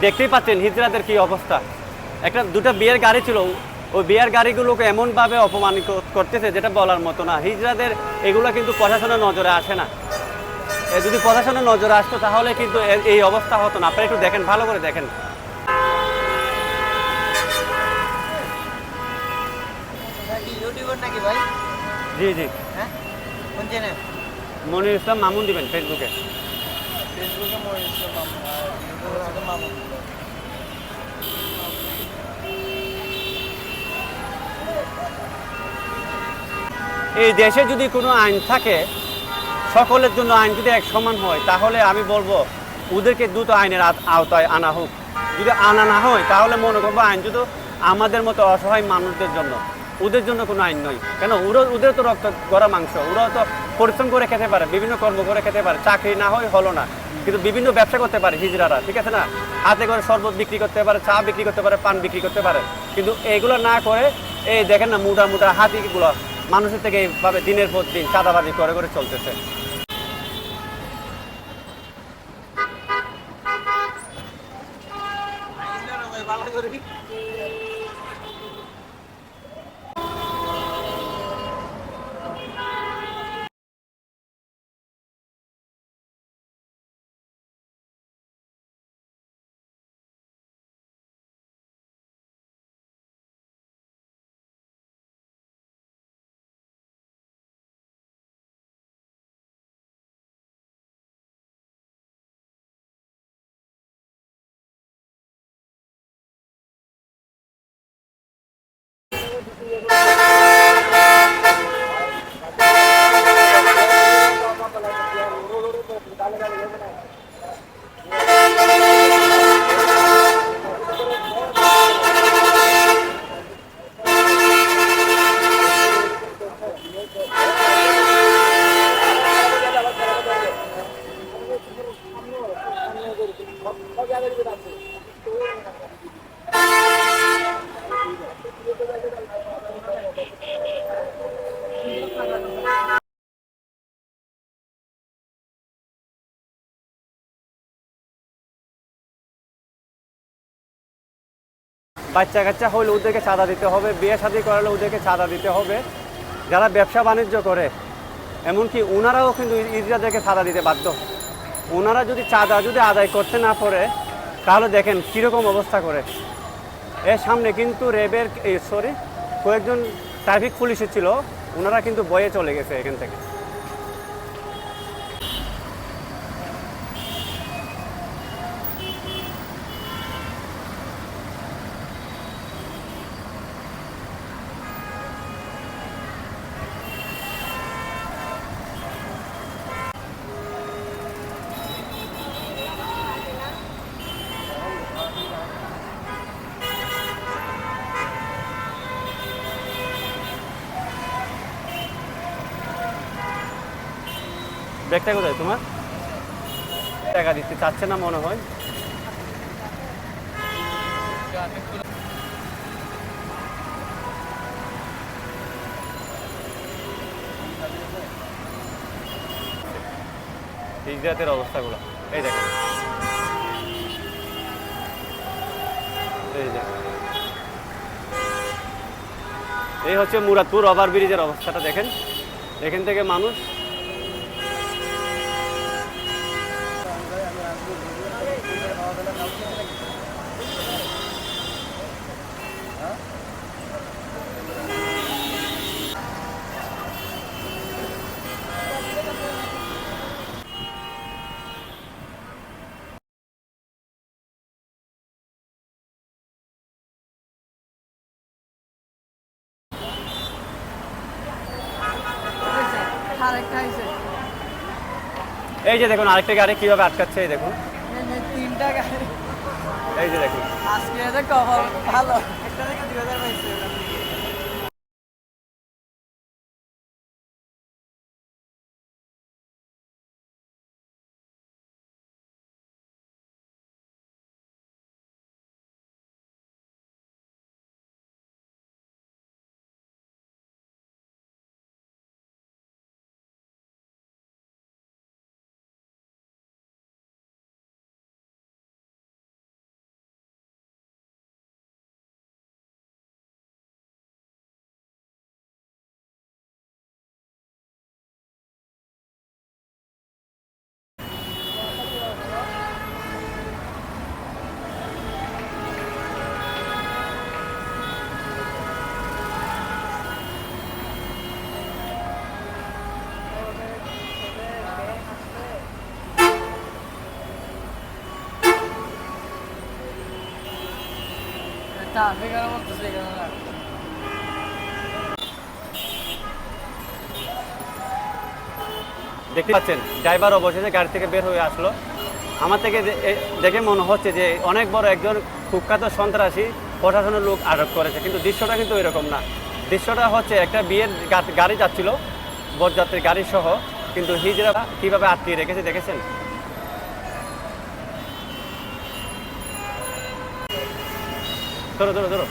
দেখতেই পাচ্ছেন হিজড়াদের কি অবস্থা। একটা দুটা বিয়ের গাড়ি ছিল, ওই বিয়ের গাড়িগুলোকে এমনভাবে অপমানিত করতেছে যেটা বলার মতো না। হিজড়াদের এগুলো কিন্তু প্রশাসনের নজরে আসে না। যদি প্রশাসনের নজরে আসতো তাহলে কিন্তু এই অবস্থা হতো না। আপনারা একটু দেখেন, ভালো করে দেখেন। ইউটিউবার নাকি ভাই? জি জি, হ্যাঁ, কোন চ্যানেল? মনির ইসলাম মামুন দিবেন ফেসবুকে। ফেসবুকে মনির ইসলাম মামুন, আর ইউটিউবে হচ্ছে মামুন। এই দেশে যদি কোনো আইন থাকে, সকলের জন্য আইন যদি এক সমান হয়, তাহলে আমি বলবো ওদেরকে দ্রুত আইনের আওতায় আনা হোক। যদি আনা না হয় তাহলে মনে করবো আইন শুধু আমাদের মতো অসহায় মানুষদের জন্য, ওদের জন্য কোনো আইন নয়। কেন ওদের তো রক্ত গড়া মাংস, ওরাও তো পরিশ্রম করে খেতে পারে, বিভিন্ন কর্ম করে খেতে পারে, চাকরি না হয় হলো না, কিন্তু বিভিন্ন ব্যবসা করতে পারে হিজড়ারা, ঠিক আছে না? হাতে করে শরবত বিক্রি করতে পারে, চা বিক্রি করতে পারে, পান বিক্রি করতে পারে। কিন্তু এইগুলো না করে এই দেখেন না, মোটা মোটা হাতিগুলো মানুষের থেকে এইভাবে দিনের পর দিন চাঁদাবাজি করে করে চলতেছে। ভালো করে বাচ্চা কাচ্চা হলে ওদেরকে চাঁদা দিতে হবে, বিয়ে শাদী করালে ওদেরকে চাঁদা দিতে হবে। যারা ব্যবসা বাণিজ্য করে, এমনকি ওনারাও কিন্তু ইজরাদেরকে চাঁদা দিতে বাধ্য। ওনারা যদি চাঁদা আদায় করতে না পারে, তাহলে দেখেন কীরকম অবস্থা করে। এর সামনে কিন্তু র্যাবের কয়েকজন ট্রাফিক পুলিশে ছিল, ওনারা কিন্তু বয়ে চলে গেছে এখান থেকে। ব্যাগটা কোথায় তোমার? টাকা দিতে চাচ্ছে না মনে হয়। হিজরাতের অবস্থাগুলো এই দেখেন, এই যে এই হচ্ছে মুরাদপুর ওভার ব্রিজের অবস্থাটা দেখেন। এখান থেকে মানুষ এই যে দেখুন আরেকটা গাড়ি কিভাবে আটকাচ্ছে, এই দেখুন, তিনটা গাড়ি। এই যে দেখুন। আজকে কখন ভালো একটা থেকে 2000 পাইছে। না যেখানে বলতেছে এখানে না। দেখতে পাচ্ছেন ড্রাইভার অবশেষে গাড়ি থেকে বের হয়ে আসলো। আমার থেকে দেখে মনে হচ্ছে যে অনেক বড় একজন কুখ্যাত সন্ত্রাসী প্রশাসনের লোক আটক করেছে, কিন্তু দৃশ্যটা কিন্তু এরকম না। দৃশ্যটা হচ্ছে একটা বিয়ের গাড়ি যাচ্ছিল, বরযাত্রীর গাড়ি সহ, কিন্তু হিজড়া কিভাবে আটকিয়ে রেখেছে দেখেছেন? ধরো ধরো ধরো।